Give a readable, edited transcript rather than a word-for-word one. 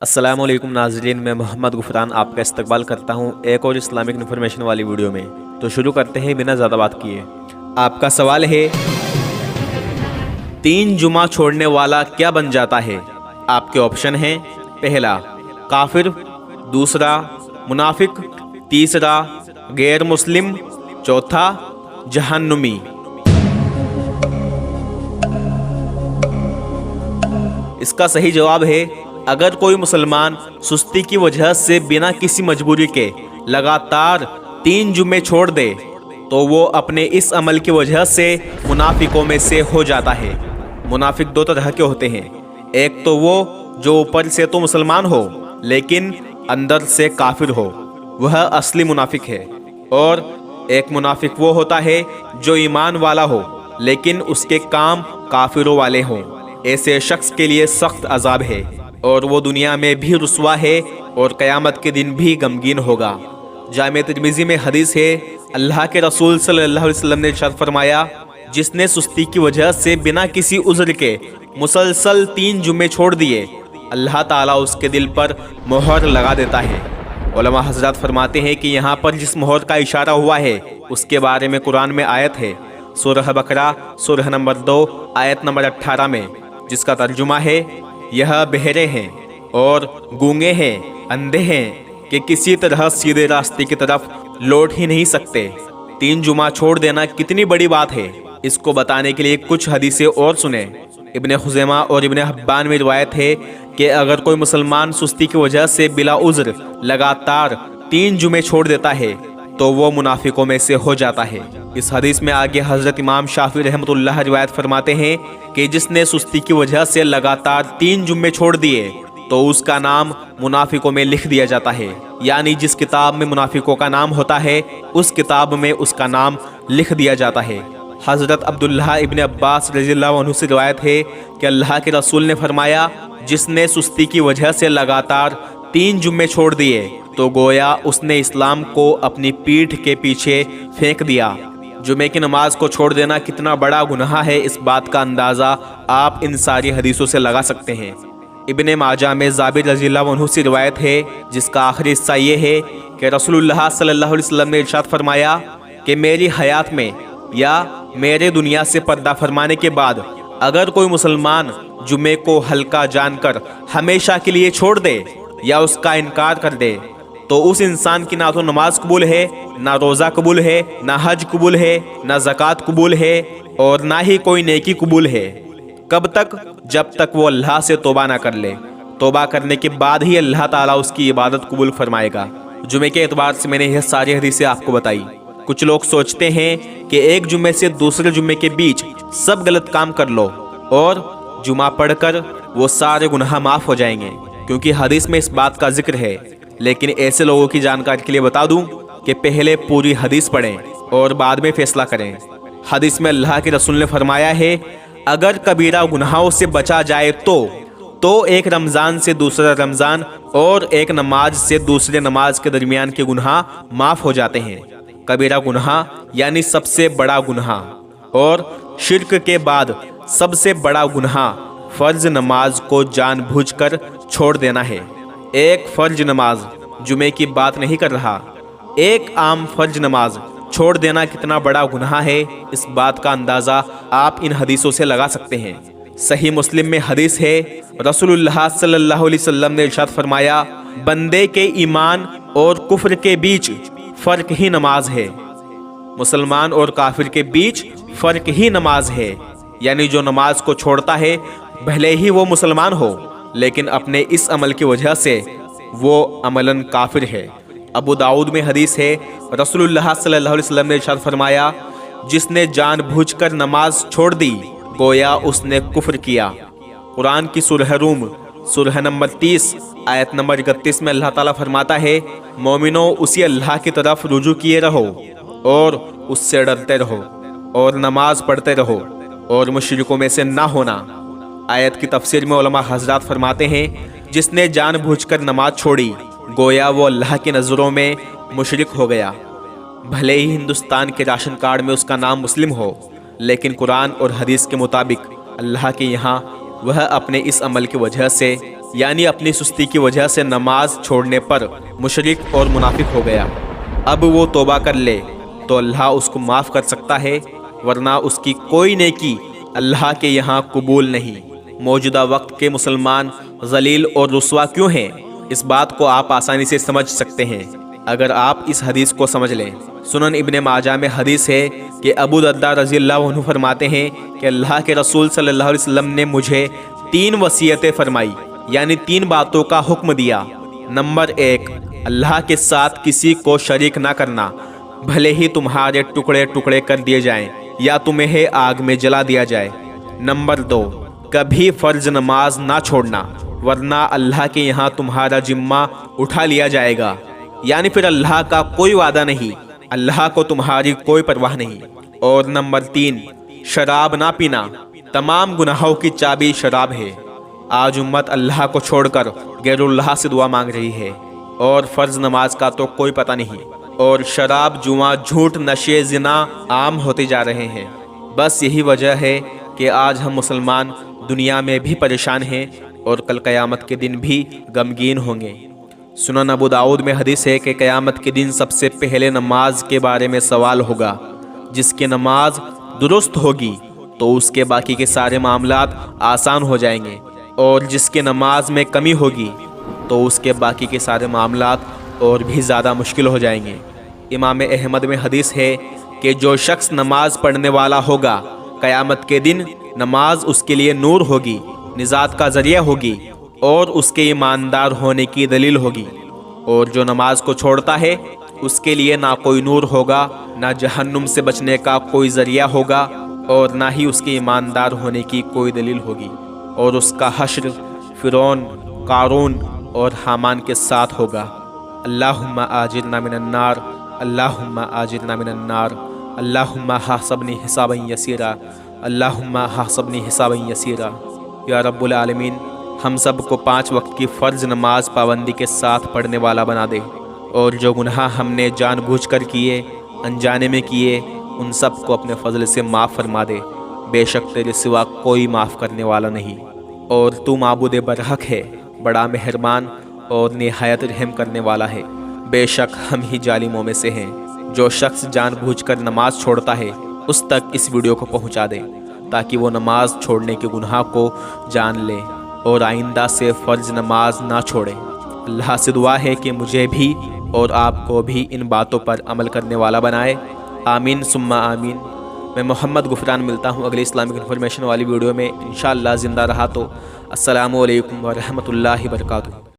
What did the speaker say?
अस्सलाम वालेकुम नाज़रीन, मैं मोहम्मद गुफरान आपका इस्तकबाल करता हूँ एक और इस्लामिक इन्फॉर्मेशन वाली वीडियो में। तो शुरू करते हैं बिना ज़्यादा बात किए। आपका सवाल है, 3 जुमा छोड़ने वाला क्या बन जाता है? आपके ऑप्शन हैं, पहला काफिर, दूसरा मुनाफिक, तीसरा गैर मुस्लिम, चौथा जहन्नुमी। इसका सही जवाब है, अगर कोई मुसलमान सुस्ती की वजह से बिना किसी मजबूरी के लगातार 3 जुमे छोड़ दे तो वो अपने इस अमल की वजह से मुनाफिकों में से हो जाता है। मुनाफिक 2 तरह के होते हैं, एक तो वो जो ऊपर से तो मुसलमान हो लेकिन अंदर से काफिर हो, वह असली मुनाफिक है। और एक मुनाफिक वो होता है जो ईमान वाला हो लेकिन उसके काम काफिरों वाले हों। ऐसे शख्स के लिए सख्त अजाब है और वो दुनिया में भी रुस्वा है और क़यामत के दिन भी गमगीन होगा। जामे तिर्मिज़ी में हदीस है, अल्लाह के रसूल सल्लल्लाहु अलैहि वसल्लम ने इरशाद फरमाया, जिसने सुस्ती की वजह से बिना किसी उज़्र के मुसलसल 3 जुमे छोड़ दिए, अल्लाह ताला उसके दिल पर मोहर लगा देता है। उलमा हज़रात फरमाते हैं कि यहाँ पर जिस मोहर का इशारा हुआ है उसके बारे में कुरान में आयत है, सूरह बकरा सूरह नंबर 2 आयत नंबर 18 में, जिसका तर्जुमा है, यह बहरे हैं और गूंगे हैं, अंधे हैं कि किसी तरह सीधे रास्ते की तरफ लौट ही नहीं सकते। 3 जुमा छोड़ देना कितनी बड़ी बात है, इसको बताने के लिए कुछ हदीसें और सुने। इब्ने खुज़ैमा और इब्ने हब्बान में रिवायत है कि अगर कोई मुसलमान सुस्ती की वजह से बिला उज़्र लगातार 3 जुमे छोड़ देता है तो वो मुनाफिकों में से हो जाता है। इस हदीस में आगे हज़रत इमाम शाफी रहमतुल्लाह रिवायत फरमाते हैं कि जिसने सुस्ती की वजह से लगातार 3 जुम्मे छोड़ दिए तो उसका नाम मुनाफिकों में लिख दिया जाता है। यानी जिस किताब में मुनाफिकों का नाम होता है उस किताब में उसका नाम लिख दिया जाता है। हज़रत अब्दुल्लाह इब्ने अब्बास रज़ियल्लाहु अन्हु से रिवायत है कि अल्लाह के रसूल ने फरमाया, जिसने सुस्ती की वजह से लगातार 3 जुम्मे छोड़ दिए तो गोया उसने इस्लाम को अपनी पीठ के पीछे फेंक दिया। जुमे की नमाज को छोड़ देना कितना बड़ा गुनाह है, इस बात का अंदाज़ा आप इन सारी हदीसों से लगा सकते हैं। इब्ने माजा में जाबिर रज़ियल्लाहु अन्हु से रिवायत है, जिसका आखिरी हिस्सा ये है कि रसूलुल्लाह सल्लल्लाहु अलैहि वसल्लम ने इरशाद फरमाया कि मेरी हयात में या मेरे दुनिया से पर्दा फरमाने के बाद अगर कोई मुसलमान जुमे को हल्का जानकर हमेशा के लिए छोड़ दे या उसका इनकार कर दे तो उस इंसान की ना तो नमाज कबूल है, ना रोज़ा कबूल है, ना हज कबूल है, ना ज़कात कबूल है और ना ही कोई नेकी कबूल है। कब तक? जब तक वो अल्लाह से तौबा ना कर ले। तौबा करने के बाद ही अल्लाह ताला उसकी इबादत कबूल फरमाएगा। जुमे के एतबार से मैंने यह सारी हदीसें आपको बताई। कुछ लोग सोचते हैं कि एक जुमे से दूसरे जुमे के बीच सब गलत काम कर लो और जुमा पढ़कर वो सारे गुनाह माफ़ हो जाएंगे, क्योंकि हदीस में इस बात का जिक्र है। लेकिन ऐसे लोगों की जानकारी के लिए बता दूं कि पहले पूरी हदीस पढ़ें और बाद में फैसला करें। हदीस में अल्लाह के रसूल ने फरमाया है, अगर कबीरा गुनाहों से बचा जाए तो एक रमज़ान से दूसरा रमज़ान और एक नमाज से दूसरे नमाज के दरमियान के गुनाह माफ़ हो जाते हैं। कबीरा गुनाह यानी सबसे बड़ा गुनाह और शिर्क के बाद सबसे बड़ा गुनाह फ़र्ज नमाज को जानबूझकर छोड़ देना है। एक फ़र्ज नमाज, जुमे की बात नहीं कर रहा, एक आम फ़र्ज नमाज छोड़ देना कितना बड़ा गुनाह है, इस बात का अंदाज़ा आप इन हदीसों से लगा सकते हैं। सही मुस्लिम में हदीस है, रसूलुल्लाह सल्लल्लाहु अलैहि वसल्लम ने इरशाद फरमाया, बंदे के ईमान और कुफ्र के बीच फ़र्क ही नमाज है। मुसलमान और काफिर के बीच फ़र्क ही नमाज है। यानी जो नमाज को छोड़ता है भले ही वो मुसलमान हो लेकिन अपने इस अमल की वजह से वो अमलन काफिर है। अबू दाऊद में हदीस है, रसूलुल्लाह सल्लल्लाहु अलैहि वसल्लम ने इरशाद फरमाया, जिसने जानबूझकर नमाज छोड़ दी गोया उसने कुफ्र किया। कुरान की सूरह रूम सूरह नंबर 30 आयत नंबर 31 में अल्लाह ताला फरमाता है, मोमिनो उसी अल्लाह की तरफ रुजू किए रहो और उससे डरते रहो और नमाज पढ़ते रहो और मुशरिकों में से ना होना। आयत की तफसीर में उलमा हज़रात फरमाते हैं, जिसने जानबूझकर नमाज छोड़ी गोया वो अल्लाह की नज़रों में मुशरिक हो गया। भले ही हिंदुस्तान के राशन कार्ड में उसका नाम मुस्लिम हो, लेकिन कुरान और हदीस के मुताबिक अल्लाह के यहाँ वह अपने इस अमल की वजह से یعنی اپنی سستی کی وجہ سے نماز چھوڑنے پر مشرک اور منافق ہو گیا، اب وہ توبہ کر لے تو اللہ اس کو معاف کر سکتا ہے، ورنہ اس کی کوئی نیکی اللہ کے یہاں قبول نہیں۔ موجودہ وقت کے مسلمان ذلیل اور رسوا کیوں ہیں؟ اس بات کو آپ آسانی سے سمجھ سکتے ہیں اگر آپ اس حدیث کو سمجھ لیں۔ سنن ابن ماجہ میں حدیث ہے کہ ابو درداء رضی اللہ عنہ فرماتے ہیں کہ اللہ کے رسول صلی اللہ علیہ وسلم نے مجھے 3 وصیتیں فرمائی، یعنی 3 باتوں کا حکم دیا۔ نمبر 1، اللہ کے ساتھ کسی کو شریک نہ کرنا، بھلے ہی تمہارے ٹکڑے ٹکڑے کر دیے جائیں یا تمہیں آگ میں جلا دیا جائے۔ نمبر 2، کبھی فرض نماز نہ چھوڑنا، ورنہ اللہ کے یہاں تمہارا ذمہ اٹھا لیا جائے گا، یعنی پھر اللہ کا کوئی وعدہ نہیں، اللہ کو تمہاری کوئی پرواہ نہیں۔ اور نمبر 3، شراب نہ پینا، تمام گناہوں کی چابی شراب ہے۔ آج امت اللہ کو چھوڑ کر غیر اللہ سے دعا مانگ رہی ہے، اور فرض نماز کا تو کوئی پتہ نہیں، اور شراب، جوا، جھوٹ، نشے، زنا عام ہوتے جا رہے ہیں۔ بس یہی وجہ ہے کہ آج ہم مسلمان دنیا میں بھی پریشان ہیں اور کل قیامت کے دن بھی غمگین ہوں گے۔ سنن ابو داؤد میں حدیث ہے کہ قیامت کے دن سب سے پہلے نماز کے بارے میں سوال ہوگا۔ جس کی نماز درست ہوگی تو اس کے باقی کے سارے معاملات آسان ہو جائیں گے، اور جس کی نماز میں کمی ہوگی تو اس کے باقی کے سارے معاملات اور بھی زیادہ مشکل ہو جائیں گے۔ امام احمد میں حدیث ہے کہ جو شخص نماز پڑھنے والا ہوگا، قیامت کے دن نماز اس کے لیے نور ہوگی، نجات کا ذریعہ ہوگی، اور اس کے ایماندار ہونے کی دلیل ہوگی۔ اور جو نماز کو چھوڑتا ہے اس کے لیے نہ کوئی نور ہوگا، نہ جہنم سے بچنے کا کوئی ذریعہ ہوگا، اور نہ ہی اس کے ایماندار ہونے کی کوئی دلیل ہوگی، اور اس کا حشر فرعون، قارون اور حامان کے ساتھ ہوگا۔ اللہم آجرنا من النار، اللہم آجرنا من النار، اللہم حاسبنی حسابا یسیرا، اللہم حاسبنی حسابا یسیرا۔ یا رب العالمین، ہم سب کو 5 وقت کی فرض نماز پابندی کے ساتھ پڑھنے والا بنا دے، اور جو گناہ ہم نے جان بوجھ کر کیے، انجانے میں کیے، ان سب کو اپنے فضل سے معاف فرما دے۔ بے شک تیرے سوا کوئی معاف کرنے والا نہیں، اور تو معبود برحق ہے، بڑا مہربان اور نہایت رحم کرنے والا ہے۔ بے شک ہم ہی ظالموں میں سے ہیں۔ جو شخص جان بوجھ کر نماز چھوڑتا ہے اس تک اس ویڈیو کو پہنچا دے، تاکہ وہ نماز چھوڑنے کے گناہ کو جان لے اور آئندہ سے فرض نماز نہ چھوڑے۔ اللہ سے دعا ہے کہ مجھے بھی اور آپ کو بھی ان باتوں پر عمل کرنے والا بنائے۔ آمین ثم آمین۔ میں محمد غفران ملتا ہوں اگلی اسلامک انفارمیشن والی ویڈیو میں، انشاءاللہ زندہ رہا تو۔ السلام علیکم ورحمۃ اللہ وبرکاتہ۔